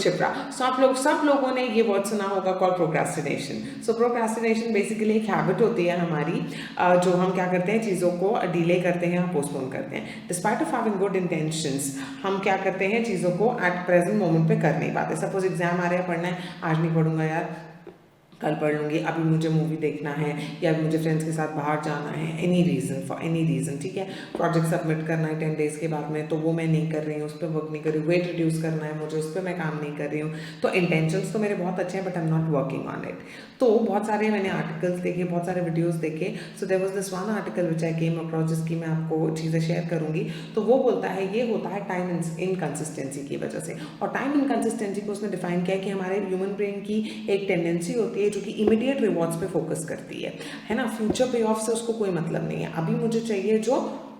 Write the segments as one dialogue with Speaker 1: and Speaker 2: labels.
Speaker 1: शिप्रा। सो आप लोग सब लोगों ने ये वर्ड सुना होगा call procrastination. So procrastination basically एक हैबिट होती है हमारी, जो हम क्या करते हैं, चीज़ों को डिले करते हैं, पोस्टपोन करते हैं। Despite of having good intentions, हम क्या करते हैं, चीज़ों को एट प्रेजेंट मोमेंट पे कर नहीं पाते। सपोज एग्जाम आ रहा है, पढ़ना है, आज नहीं पढ़ूंगा यार, कल पढ़ लूँगी, अभी मुझे मूवी देखना है या मुझे फ्रेंड्स के साथ बाहर जाना है, any reason, for any reason, ठीक है। प्रोजेक्ट सबमिट करना है 10 डेज़ के बाद में, तो वो मैं नहीं कर रही हूँ, उस पर वर्क नहीं कर रही हूँ। वेट रिड्यूस करना है मुझे, उस पर मैं काम नहीं कर रही हूँ। तो इंटेंशंस तो मेरे बहुत अच्छे हैं, but I am not working on it. तो बहुत सारे मैंने आर्टिकल्स देखे, बहुत सारे वीडियोज़ देखे। So there was this one article which I came across, जिसकी मैं आपको चीज़ें शेयर करूँगी। तो वो बोलता है, ये होता है टाइम इनकन्सिस्टेंसी की वजह से। और टाइम इनकन्सिस्टेंसी को उसने डिफाइन किया कि हमारे ह्यूमन ब्रेन की एक टेंडेंसी होती है जो कि इमीडिएट रिवॉर्ड्स पे फोकस करती है ना। फ्यूचर पे ऑफ से उसको कोई मतलब नहीं है। अभी मुझे चाहिए जो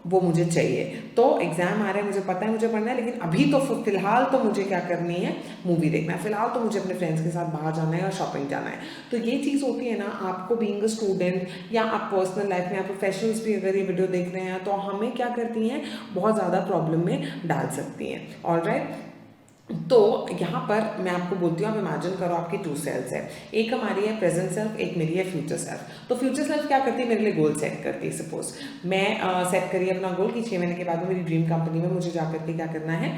Speaker 1: वो मुझे चाहिए। तो एग्जाम आ रहा है, मुझे पता है मुझे पढ़ना है, लेकिन अभी तो फिलहाल तो मुझे क्या करनी है, मूवी देखना है, फिलहाल तो मुझे अपने फ्रेंड्स के साथ बाहर जाना है और शॉपिंग जाना है। तो ये चीज़ होती है ना, आपको बीइंग अ स्टूडेंट या आप पर्सनल लाइफ में, आप प्रोफेशनल्स भी अगर ये वीडियो देख रहे हैं, तो हमें क्या करती हैं, बहुत ज़्यादा प्रॉब्लम में डाल सकती हैं। ऑलराइट, तो यहाँ पर मैं आपको बोलती हूँ, आप इमेजिन करो आपकी 2 सेल्स है, एक हमारी है प्रेजेंट सेल्फ, एक मेरी है फ्यूचर सेल्फ। तो फ्यूचर सेल्फ क्या करती है, मेरे लिए गोल सेट करती है। सपोज मैं सेट करी अपना गोल कि 6 महीने के बाद में मेरी ड्रीम कंपनी में मुझे जा करके क्या करना है,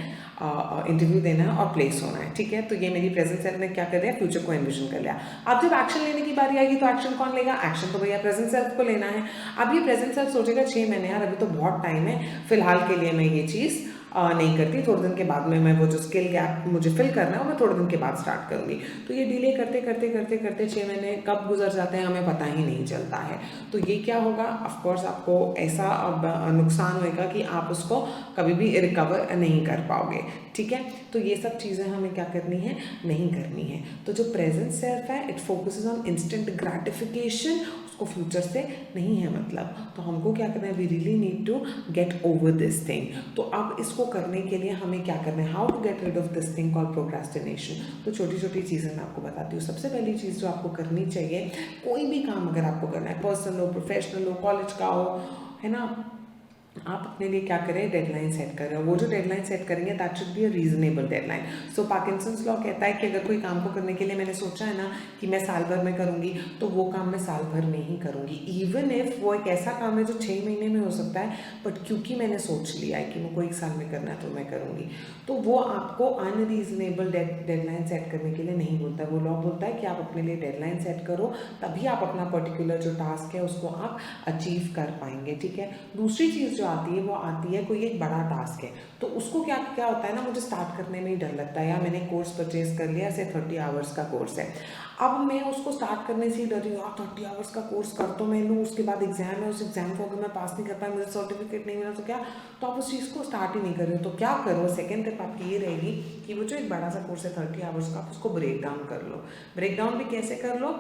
Speaker 1: इंटरव्यू देना है और प्लेस होना है, ठीक है। तो ये मेरी प्रेजेंट सेल्फ ने क्या कर दिया, फ्यूचर को एनविजन कर लिया। अब जब एक्शन लेने की बारी आएगी, तो एक्शन कौन लेगा, एक्शन तो भैया प्रेजेंट सेल्फ को लेना है। अब ये प्रेजेंट सेल्फ सोचेगा 6 महीने यार, अभी तो बहुत टाइम है, फिलहाल के लिए मैं ये चीज़ नहीं करती, थोड़े दिन के बाद में मैं वो जो स्किल गैप मुझे फिल करना है वो मैं थोड़े दिन के बाद स्टार्ट करूँगी। तो ये डिले करते करते करते करते 6 महीने कब गुजर जाते हैं हमें पता ही नहीं चलता है। तो ये क्या होगा, ऑफकोर्स आपको ऐसा नुकसान होएगा कि आप उसको कभी भी रिकवर नहीं कर पाओगे, ठीक है। तो ये सब चीज़ें हमें क्या करनी है, नहीं करनी है। तो जो प्रेजेंट सेल्फ है, it focuses on instant gratification, उसको फ्यूचर से नहीं है मतलब। तो हमको क्या करना है, we really need to get over this thing. तो अब इसको करने के लिए हमें क्या करना है, how to get rid of this thing called procrastination. तो छोटी छोटी चीज़ें मैं आपको बताती हूँ। सबसे पहली चीज़ जो आपको करनी चाहिए, कोई भी काम अगर आपको करना है, पर्सनल हो, प्रोफेशनल हो, कॉलेज का हो, है ना, आप अपने लिए क्या करें, डेडलाइन सेट करें। वो जो डेडलाइन सेट करेंगे, that should be a reasonable deadline. So Parkinson's law कहता है कि अगर कोई काम को करने के लिए मैंने सोचा है ना कि मैं साल भर में करूँगी, तो वो काम मैं साल भर में ही करूँगी। इवन इफ वो एक ऐसा काम है जो 6 महीने में हो सकता है, बट क्योंकि मैंने सोच लिया है कि मुझको 1 साल में करना है, तो मैं करूँगी। तो वो आपको अनरीजनेबल डेडलाइन सेट करने के लिए नहीं बोलता है। वो लॉ बोलता है कि आप अपने लिए डेडलाइन सेट करो, तभी आप अपना पर्टिकुलर जो टास्क है उसको आप अचीव कर पाएंगे, ठीक है। दूसरी चीज़ जो आती है, वो आती है कोई एक बड़ा टास्क है, तो उसको क्या क्या होता है ना, मुझे स्टार्ट करने में ही डर लगता है। या मैंने कोर्स परचेज कर लिया, से 30 आवर्स का कोर्स है, अब मैं उसको स्टार्ट करने से ही डर रही हूँ, 30 आवर्स का कोर्स कर तो मैं लूँ, उसके बाद एग्जाम है, उस एग्जाम को अगर मैं पास नहीं कर पाया, मुझे सर्टिफिकेट नहीं मिला तो क्या, तो आप उस चीज़ को स्टार्ट ही नहीं कर रहे हो। तो क्या करो, सेकेंड टिप आपकी ये रहेगी कि वो जो एक बड़ा सा कोर्स है 30 आवर्स का, आप उसको ब्रेक डाउन कर लो। ब्रेक डाउन भी कैसे कर लो,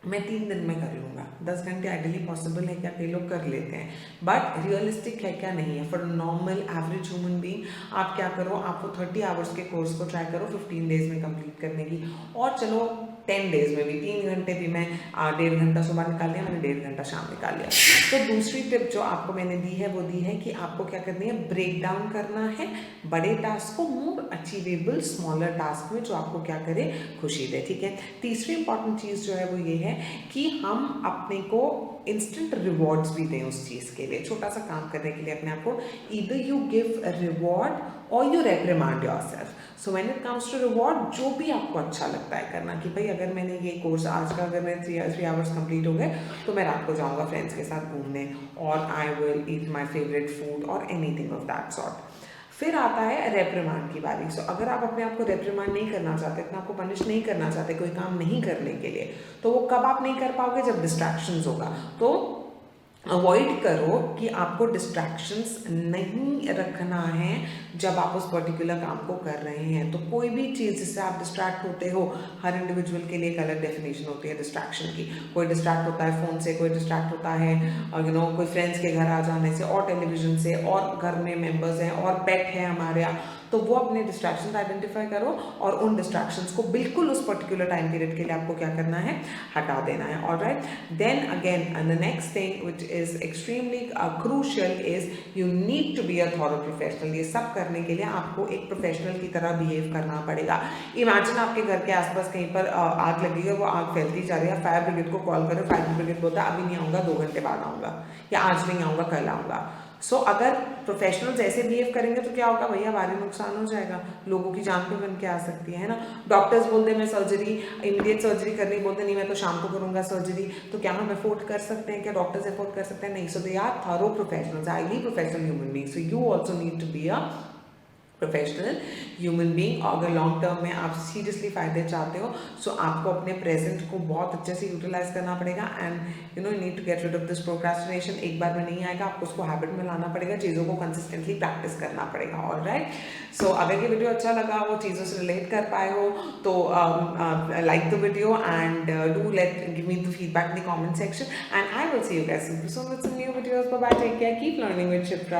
Speaker 1: मैं 3 दिन में कर लूँगा, 10 घंटे आइडियली पॉसिबल है क्या, कई लोग कर लेते हैं, बट रियलिस्टिक है क्या, नहीं है। For normal average human being आप क्या करो, आप वो 30 आवर्स के कोर्स को ट्राई करो 15 डेज में कंप्लीट करने की। और चलो 10 डेज में भी 3 घंटे भी, मैं 1.5 घंटा सुबह निकाल लिया, मैंने 1.5 घंटा शाम निकाल लिया। तो दूसरी टिप जो आपको मैंने दी है, वो दी है कि आपको क्या करनी है, ब्रेक डाउन करना है बड़े टास्क को मोर अचीवेबल स्मॉलर टास्क में, जो आपको क्या करे, खुशी दे, ठीक है। तीसरी इंपॉर्टेंट चीज़ जो है वो ये है कि हम अपने को इंस्टेंट रिवॉर्ड्स भी दें उस चीज़ के लिए। छोटा सा काम करने के लिए अपने आप को, either you give a reward और you reprimand yourself. So when it comes to reward, जो भी आपको अच्छा लगता है करना, कि भाई अगर मैंने ये कोर्स आज का, अगर मेरे 3 आवर्स कंप्लीट हो गए, तो मैं रात को जाऊँगा फ्रेंड्स के साथ घूमने, और I will eat my favourite food और एनीथिंग ऑफ दैट सॉर्ट। फिर आता है रेप्रिमांड की बारी। सो अगर आप अपने आप को रेप्रिमांड नहीं करना चाहते, अपने आप को पनिश नहीं करना चाहते कोई काम नहीं करने के लिए, तो वो कब आप नहीं कर पाओगे, जब डिस्ट्रैक्शंस होगा। तो अवॉइड करो कि आपको डिस्ट्रैक्शंस नहीं रखना है जब आप उस पर्टिकुलर काम को कर रहे हैं। तो कोई भी चीज़ जिससे आप डिस्ट्रैक्ट होते हो, हर इंडिविजुअल के लिए एक अलग डेफिनेशन होती है डिस्ट्रैक्शन की। कोई डिस्ट्रैक्ट होता है फ़ोन से, कोई डिस्ट्रैक्ट होता है कोई फ्रेंड्स के घर आ जाने से, और टेलीविज़न से, और घर में मेंबर्स हैं, और पेट है हमारे यहाँ। तो वो अपने डिस्ट्रैक्शन आइडेंटिफाई करो और उन डिस्ट्रैक्शंस को बिल्कुल उस पर्टिकुलर टाइम पीरियड के लिए आपको क्या करना है, हटा देना है. Alright, then again the next thing which is extremely crucial is you need to be a thorough professional. ये सब करने के लिए आपको एक प्रोफेशनल की तरह बिहेव करना पड़ेगा. इमेजिन आपके घर के आसपास कहीं पर आग लगी है, वो आग फैलती जा रही है, फायर ब्रिगेड को कॉल करो, फायर ब्रिगेड बोलता है अभी नहीं आऊँगा, 2 घंटे बाद आऊँगा, या आज नहीं आऊँगा कल आऊँगा. सो अगर प्रोफेशनल्स ऐसे बिहेव करेंगे तो क्या होगा भैया, भारी नुकसान हो जाएगा, लोगों की जान पे बन के आ सकती है ना. डॉक्टर्स बोलते हैं मैं सर्जरी, इमीडिएट सर्जरी करनी, बोलते नहीं मैं तो शाम को करूँगा सर्जरी. तो क्या हम अफोर्ड कर सकते हैं, क्या डॉक्टर्स अफोर्ड कर सकते हैं? नहीं. So they are thorough professionals, highly professional human being. So you also need to be a professional human being. अगर लॉन्ग टर्म में आप सीरियसली फ़ायदे चाहते हो, सो आपको अपने प्रेजेंट को बहुत अच्छे से यूटिलाइज करना पड़ेगा. And you know need to get rid of this procrastination. एक बार में नहीं आएगा, आपको उसको हैबिट में लाना पड़ेगा, चीज़ों को कंसिस्टेंटली प्रैक्टिस करना पड़ेगा. ऑलराइट, सो अगर ये वीडियो अच्छा लगा हो, चीज़ों से रिलेट कर पाए हो, तो like the video and do let give me the feedback in the comment section. And I will see you guys soon with some new videos. Bye bye, take care, keep learning with Shipra.